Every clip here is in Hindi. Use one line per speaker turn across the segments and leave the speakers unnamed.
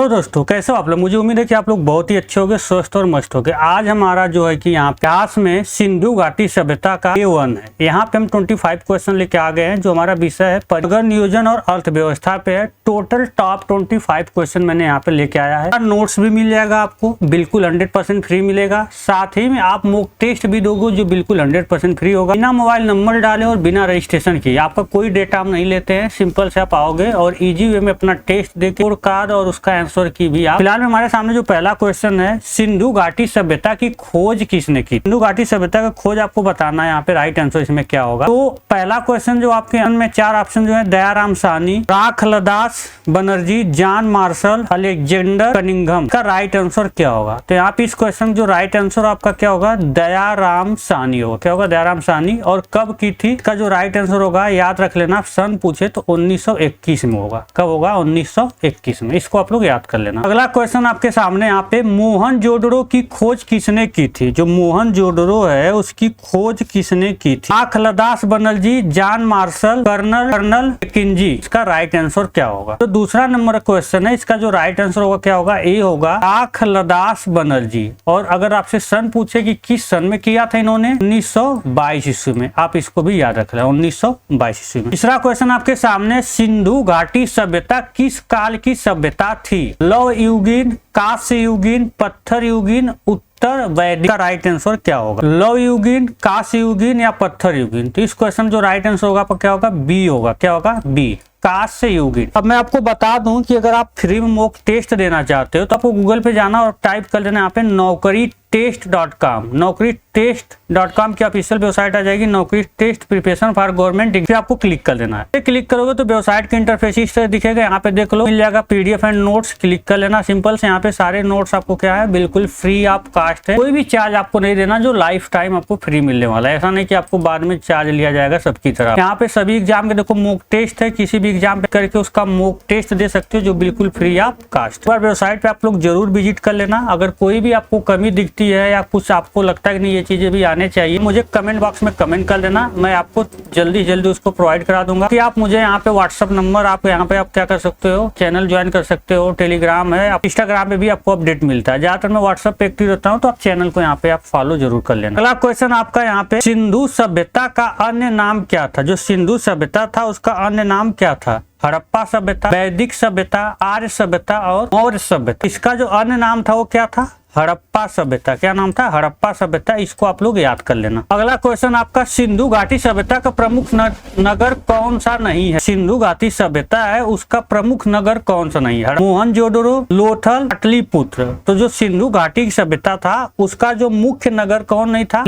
तो दोस्तों कैसे हो आप लोग। मुझे उम्मीद है कि आप लोग बहुत ही अच्छे होंगे, स्वस्थ और मस्त होंगे। आज हमारा जो है कि यहाँ इतिहास में सिंधु घाटी सभ्यता का A1 है। यहाँ पे हम 25 क्वेश्चन लेके आ गए हैं। जो हमारा विषय है नगर नियोजन और अर्थव्यवस्था पे है। टोटल टॉप 25 क्वेश्चन मैंने यहाँ पे लेके आया है। नोट्स भी मिल जाएगा आपको, बिल्कुल 100% फ्री मिलेगा। साथ ही में आप मॉक टेस्ट भी दोगे जो बिल्कुल 100% फ्री होगा। बिना मोबाइल नंबर डाले और बिना रजिस्ट्रेशन किए, आपका कोई डेटा हम नहीं लेते हैं। सिंपल से आप आओगे और इजी वे में अपना टेस्ट देके कार्ड और उसका आंसर की भी आप। फिलहाल हमारे सामने जो पहला क्वेश्चन है, सिंधु घाटी सभ्यता की खोज किसने की। सिंधु घाटी सभ्यता का खोज आपको बताना है। यहाँ पे राइट आंसर इसमें क्या होगा। तो पहला क्वेश्चन जो आपके में 4 ऑप्शन जो है, Dayaram Sahni, Rakhaldas Banerjee, John martial, Alexander Cunningham. का राइट आंसर क्या होगा। तो यहाँ पे इस क्वेश्चन जो राइट आंसर आपका क्या होगा, दयाराम साहनी होगा। क्या होगा, दयाराम साहनी। और कब की थी, इसका जो राइट आंसर होगा याद रख लेना, सन पूछे तो 1921 में होगा। कब होगा, 1921 में। इसको आप लोग याद कर लेना। अगला क्वेश्चन आपके सामने यहाँ पे, मोहनजोदड़ो की खोज किसने की थी। जो मोहनजोदड़ो है उसकी खोज किसने की थी। Rakhaldas Banerjee, John Marshall, colonel Mackenzie. इसका राइट आंसर क्या होगा। तो दूसरा नंबर क्वेश्चन है, इसका जो राइट आंसर होगा क्या होगा, ए होगा राखलदास बनर्जी। और अगर आपसे सन पूछे कि किस सन में किया था इन्होंने, 1922 ईस्वी में। आप इसको भी याद रख लें, 1922 ईस्वी में। तीसरा क्वेश्चन आपके सामने, सिंधु घाटी सभ्यता किस काल की सभ्यता थी। लौह युगीन, कांस्य युगीन, पत्थर युगीन, उत्तर वैदिक। का राइट आंसर क्या होगा, लौह युगीन, कांस्य युगीन या पत्थर युगीन। तो इस क्वेश्चन जो राइट आंसर होगा क्या होगा, बी होगा। क्या होगा, बी, कांस्य युगीन। अब मैं आपको बता दूं कि अगर आप फ्री में मॉक टेस्ट देना चाहते हो तो आपको गूगल पे जाना और टाइप कर लेना यहाँ पे naukriTest.com। naukriTest.com की ऑफिशियल वेबसाइट आ जाएगी, Naukri test preparation for government degree. आपको क्लिक कर देना है। क्लिक करोगे तो वेबसाइट के इंटरफेस इस तरह दिखेगा। यहाँ पे देख लो, मिल जाएगा PDF एंड नोट्स। क्लिक कर लेना सिंपल से। यहाँ पे सारे नोट्स आपको क्या है, बिल्कुल फ्री ऑफ कास्ट है। कोई भी चार्ज आपको नहीं देना, जो लाइफ टाइम आपको फ्री मिलने वाला है। ऐसा नहीं कि आपको बाद में चार्ज लिया जाएगा सबकी तरह। यहाँ पे सभी एग्जाम के देखो मॉक टेस्ट है, किसी भी एग्जाम पे करके उसका मॉक टेस्ट दे सकते हो जो बिल्कुल फ्री ऑफ कास्ट। वेबसाइट पे आप लोग जरूर विजिट कर लेना। अगर कोई भी आपको कमी दिखती है या कुछ आपको लगता है कि नहीं ये चीजें भी आने चाहिए, मुझे कमेंट बॉक्स में कमेंट कर देना। मैं आपको जल्दी उसको प्रोवाइड करा दूंगा। कि आप मुझे यहाँ पे व्हाट्सअप नंबर, आप यहाँ पे आप क्या कर सकते हो, चैनल ज्वाइन कर सकते हो, टेलीग्राम है, आप इंस्टाग्राम पे भी आपको अपडेट मिलता है। ज्यादातर मैं व्हाट्सअप पे एक्टिव रहता हूँ, तो आप चैनल को यहाँ पे आप फॉलो जरूर कर लेना। अगला क्वेश्चन आपका यहाँ पे, सिंधु सभ्यता का अन्य नाम क्या था। जो सिंधु सभ्यता था उसका अन्य नाम क्या था। हड़प्पा सभ्यता, वैदिक सभ्यता, आर्य सभ्यता और मौर्य सभ्यता। इसका जो अन्य नाम था वो क्या था, हड़प्पा सभ्यता। क्या नाम था, हड़प्पा सभ्यता। इसको आप लोग याद कर लेना। अगला क्वेश्चन आपका, सिंधु घाटी सभ्यता का प्रमुख नगर कौन सा नहीं है। सिंधु घाटी सभ्यता है उसका प्रमुख नगर कौन सा नहीं है। मोहनजोदड़ो, लोथल, पाटलिपुत्र। तो जो सिंधु घाटी की सभ्यता था उसका जो मुख्य नगर कौन नहीं था,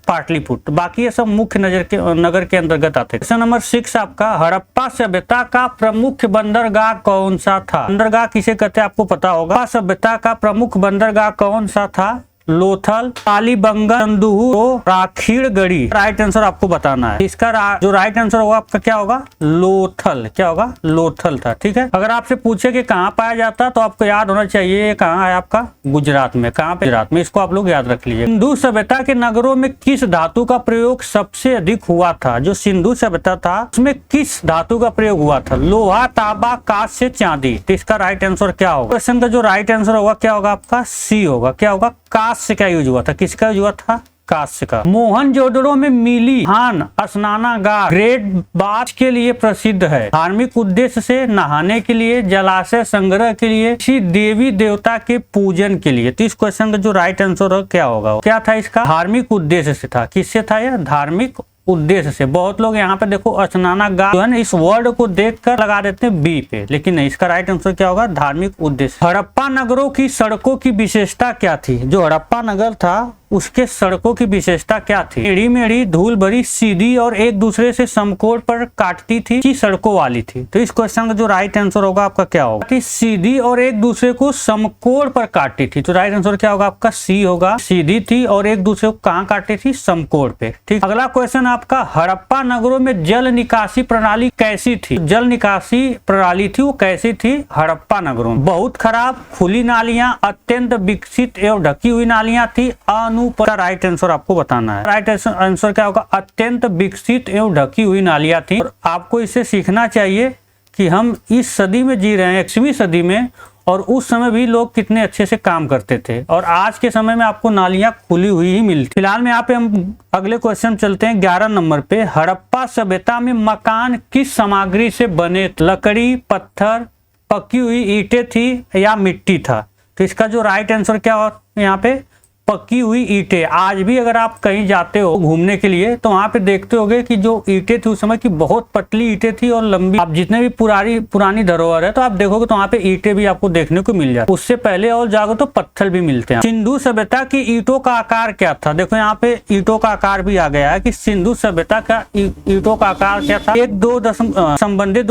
पाटलिपुत्र। बाकी ये सब मुख्य नगर के अंतर्गत आते। क्वेश्चन नंबर 6 आपका, हड़प्पा सभ्यता का प्रमुख बंदरगाह कौन सा था। बंदरगाह किसे कहते हैं आपको पता होगा। सभ्यता का प्रमुख बंदरगाह कौन सा था, लोथल, कालीबंगा, चंदूहू, राखीड़गढ़ी। राइट आंसर आपको बताना है। इसका जो राइट आंसर होगा आपका क्या होगा, लोथल। क्या होगा, लोथल था। ठीक है। अगर आपसे पूछे कि कहाँ पाया जाता तो आपको याद होना चाहिए कहाँ है आपका, गुजरात में। कहाँ पे, गुजरात में। इसको आप लोग याद रख लीजिए। सिंधु सभ्यता के नगरों में किस धातु का प्रयोग सबसे अधिक हुआ था। जो सिंधु सभ्यता था उसमें किस धातु का प्रयोग हुआ था, लोहा, तांबा, कांस्य, चांदी। तो इसका राइट आंसर क्या होगा। क्वेश्चन का जो राइट आंसर होगा क्या होगा आपका, सी होगा। क्या होगा, कांस्य का यूज हुआ था। किसका यूज हुआ था, कांस्य का। मोहनजोदड़ो में मिली हान स्नानागार ग्रेट बाथ के लिए प्रसिद्ध है। धार्मिक उद्देश्य से नहाने के लिए, जलाशय संग्रह के लिए, किसी देवी देवता के पूजन के लिए। तो इस क्वेश्चन का जो राइट आंसर क्या होगा, क्या था इसका, धार्मिक उद्देश्य से था। किससे था यह, धार्मिक उद्देश्य से। बहुत लोग यहाँ पे देखो स्नानागार जो है ना, इस वर्ड को देखकर लगा देते हैं बी पे, लेकिन नहीं। इसका राइट आंसर क्या होगा, धार्मिक उद्देश्य। हड़प्पा नगरों की सड़कों की विशेषता क्या थी। जो हड़प्पा नगर था उसके सड़कों की विशेषता क्या थी, टेढ़ी मेढ़ी, धूल भरी, सीधी और एक दूसरे से समकोण पर काटती थी कि सड़कों वाली थी। तो इस क्वेश्चन का जो राइट आंसर होगा आपका क्या होगा, सीधी और एक दूसरे को समकोण पर काटती थी। तो राइट आंसर क्या होगा आपका, सी होगा। सीधी थी और एक दूसरे को कहाँ काटती थी, समकोण पे। ठीक। अगला क्वेश्चन आपका, हड़प्पा नगरों में जल निकासी प्रणाली कैसी थी। जल निकासी प्रणाली थी वो कैसी थी हड़प्पा नगरों में, बहुत खराब, खुली नालियां, अत्यंत विकसित एवं ढकी हुई नालियां थी, का राइट आंसर आपको बताना है। राइट आंसर क्या होगा, अत्यंत विकसित एवं ढकी हुई नालियां थी। और आपको इसे सीखना चाहिए कि हम इस सदी में जी रहे हैं, 21वीं सदी में, और उस समय भी लोग कितने अच्छे से काम करते थे, और आज के समय में आपको नालियां खुली हुई ही मिलती। फिलहाल में यहाँ पे हम अगले क्वेश्चन चलते हैं 11 नंबर पे। हड़प्पा सभ्यता में मकान किस सामग्री से बने? लकड़ी, पत्थर, पकी हुई ईंटें थी या मिट्टी था? तो इसका जो राइट आंसर क्या हो यहाँ पे, पकी हुई ईंटें। आज भी अगर आप कहीं जाते हो घूमने के लिए तो वहां पे देखते होगे कि जो ईंटें थी उस समय की बहुत पतली ईंटें थी और लंबी। आप जितने भी पुरानी धरोहर है तो आप देखोगे तो वहां पे ईंटें भी आपको देखने को मिल जाती। उससे पहले और जाओगे तो पत्थर भी मिलते हैं। सिंधु सभ्यता की ईंटों का आकार क्या था? देखो यहाँ पे ईंटों का आकार भी आ गया है कि सिंधु सभ्यता का ईंटों का आकार क्या था। 1-2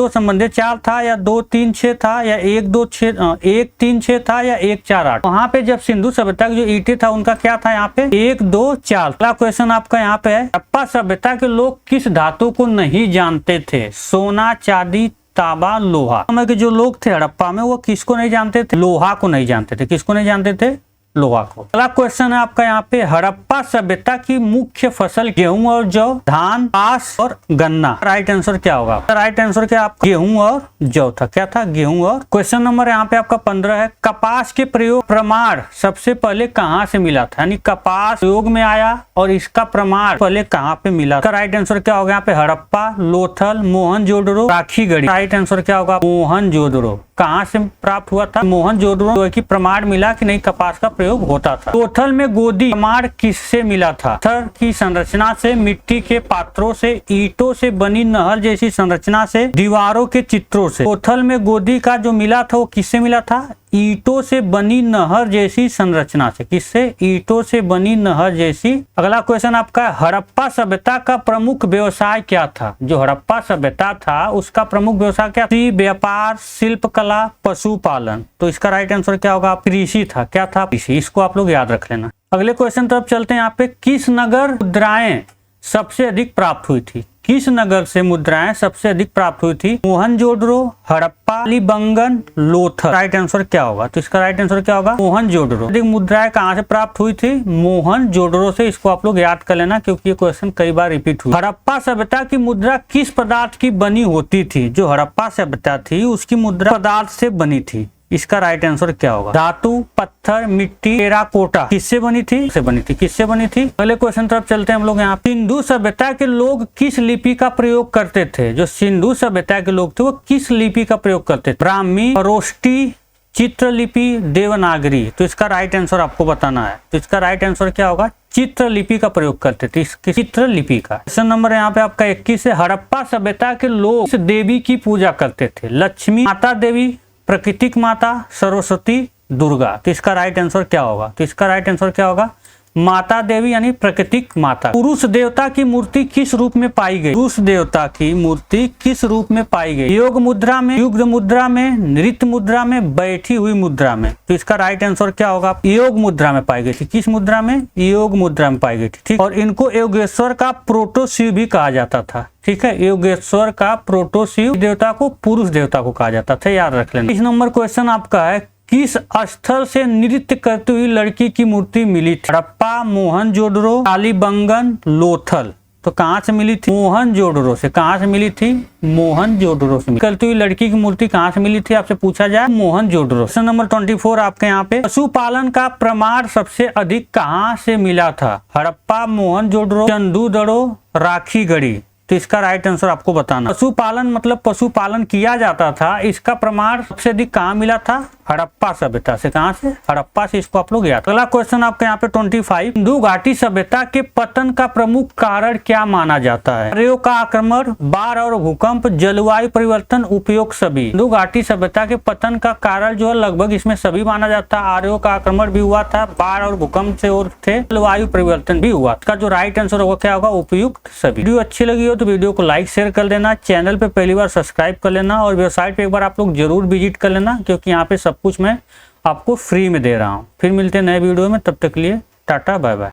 4 था या 2-3-6 था या 1-3-6 था या 1-4-8। वहां पे जब सिंधु सभ्यता की जो ईंटें था का क्या था यहाँ पे 1-2-4। अगला क्वेश्चन आपका यहाँ पे है, हड़प्पा सभ्यता के लोग किस धातु को नहीं जानते थे? सोना, चांदी, तांबा, लोहा। समय के जो लोग थे हड़प्पा में वो किसको नहीं जानते थे? लोहा को नहीं जानते थे। किसको नहीं जानते थे? लोहा को। अगला क्वेश्चन है आपका यहाँ पे, हड़प्पा सभ्यता की मुख्य फसल गेहूं और जौ, धान, कपास और गन्ना। राइट आंसर क्या होगा? राइट आंसर क्या आपका गेहूं और जौ था। क्या था? गेहूं और। क्वेश्चन नंबर यहाँ पे आपका 15 है, कपास के प्रयोग प्रमाण सबसे पहले कहाँ से मिला था? यानी कपास प्रयोग में आया और इसका प्रमाण पहले कहाँ पे मिला था? राइट आंसर क्या होगा यहाँ पे? हड़प्पा, लोथल, मोहनजोदड़ो, राखीगढ़ी। राइट आंसर क्या होगा? मोहनजोदड़ो। कहाँ से प्राप्त हुआ था? मोहनजोदड़ो की प्रमाण मिला कि नहीं कपास का प्रयोग होता था। लोथल में गोदी प्रमाण किससे मिला था? पत्थर की संरचना से, मिट्टी के पात्रों से, ईंटों से बनी नहर जैसी संरचना से, दीवारों के चित्रों से। लोथल में गोदी का जो मिला था वो किससे मिला था? ईंटों से बनी नहर जैसी संरचना से। किससे? ईंटों से बनी नहर जैसी। अगला क्वेश्चन आपका, हड़प्पा सभ्यता का प्रमुख व्यवसाय क्या था? जो हड़प्पा सभ्यता था उसका प्रमुख व्यवसाय क्या? कृषि, व्यापार, शिल्प कला, पशुपालन। तो इसका राइट आंसर क्या होगा? कृषि था। क्या था? कृषि। इसको आप लोग याद रख लेना। अगले क्वेश्चन तरफ चलते हैं। यहाँ पे किस नगर मुद्राएं सबसे अधिक प्राप्त हुई थी? किस नगर से मुद्राएं सबसे अधिक प्राप्त हुई थी? मोहनजोदड़ो, हड़प्पा, कालीबंगन, लोथल। राइट आंसर क्या होगा? तो इसका राइट आंसर क्या होगा? मोहनजोदड़ो। अधिक मुद्राएं कहाँ से प्राप्त हुई थी? मोहनजोदड़ो से। इसको आप लोग याद कर लेना क्योंकि ये क्वेश्चन कई बार रिपीट हुआ। हड़प्पा सभ्यता की मुद्रा किस पदार्थ की बनी होती थी? जो हड़प्पा सभ्यता थी उसकी मुद्रा पदार्थ से बनी थी। इसका राइट आंसर क्या होगा? धातु, पत्थर, मिट्टी, टेराकोटा। किससे बनी थी? से बनी थी। किससे बनी थी? अगले क्वेश्चन तरफ चलते हैं हम लोग। यहाँ सिंधु सभ्यता के लोग किस लिपि का प्रयोग करते थे? जो सिंधु सभ्यता के लोग थे वो किस लिपि का प्रयोग करते थे? ब्राह्मी, खरोष्टी, चित्रलिपि, देवनागरी। तो इसका राइट आंसर आपको बताना है। तो इसका राइट आंसर क्या होगा? चित्रलिपि का प्रयोग करते थे। चित्रलिपि का। क्वेश्चन नंबर यहाँ पे आपका 21 है, हड़प्पा सभ्यता के लोग इस देवी की पूजा करते थे? लक्ष्मी, माता देवी, प्राकृतिक माता, सरस्वती, दुर्गा। तो इसका राइट आंसर क्या होगा? तो इसका राइट आंसर क्या होगा? माता देवी यानी प्राकृतिक माता। पुरुष देवता की मूर्ति किस रूप में पाई गई? पुरुष देवता की मूर्ति किस रूप में पाई गई? योग मुद्रा में, युग्म मुद्रा में, नृत्य मुद्रा में, बैठी हुई मुद्रा में। तो इसका राइट आंसर क्या होगा? योग मुद्रा में पाई गई थी। किस मुद्रा में? योग मुद्रा में पाई गई थी। ठीक। और इनको योगेश्वर का प्रोटोशिव भी कहा जाता था। ठीक है, योगेश्वर का प्रोटोशिव देवता को पुरुष देवता को कहा जाता था। याद रख लेना। इस नंबर क्वेश्चन आपका है, किस स्थल से नृत्य करती हुई लड़की की मूर्ति मिली थी? हड़प्पा, मोहनजोदड़ो, कालीबंगन, लोथल। तो कहाँ से मिली थी? मोहनजोदड़ो से। कहाँ से मिली थी? मोहनजोदड़ो से। करती हुई लड़की की मूर्ति कहाँ से मिली थी आपसे पूछा जाए? मोहनजोदड़ो। क्वेश्चन नंबर 24 आपके यहाँ पे, पशुपालन का प्रमाण सबसे अधिक कहाँ से मिला था? हड़प्पा, मोहनजोदड़ो, चंदूदड़ो, राखीगढ़ी। तो इसका राइट आंसर आपको बताना। पशुपालन मतलब पशुपालन किया जाता था, इसका प्रमाण सबसे अधिक कहाँ मिला था? हड़प्पा सभ्यता से। कहाँ से? हड़प्पा से। इसको आप लोग याद। अगला क्वेश्चन आपके यहाँ पे 25, सिंधु घाटी सभ्यता के पतन का प्रमुख कारण क्या माना जाता है? आर्यों का आक्रमण, बाढ़ और भूकंप, जलवायु परिवर्तन, उपयोग सभी। सिंधु घाटी सभ्यता के पतन का कारण जो है लगभग इसमें सभी माना जाता है। आर्यों का आक्रमण भी हुआ था, बाढ़ और भूकंप से और थे, जलवायु परिवर्तन भी हुआ। इसका जो राइट आंसर होगा क्या होगा? उपयुक्त सभी। वीडियो अच्छी लगी हो तो वीडियो को लाइक शेयर कर देना, चैनल पे पहली बार सब्सक्राइब कर लेना और वेबसाइट पे एक बार आप लोग जरूर विजिट कर लेना क्योंकि यहाँ पे सब कुछ मैं आपको फ्री में दे रहा हूँ। फिर मिलते हैं नए वीडियो में, तब तक के लिए टाटा बाय बाय।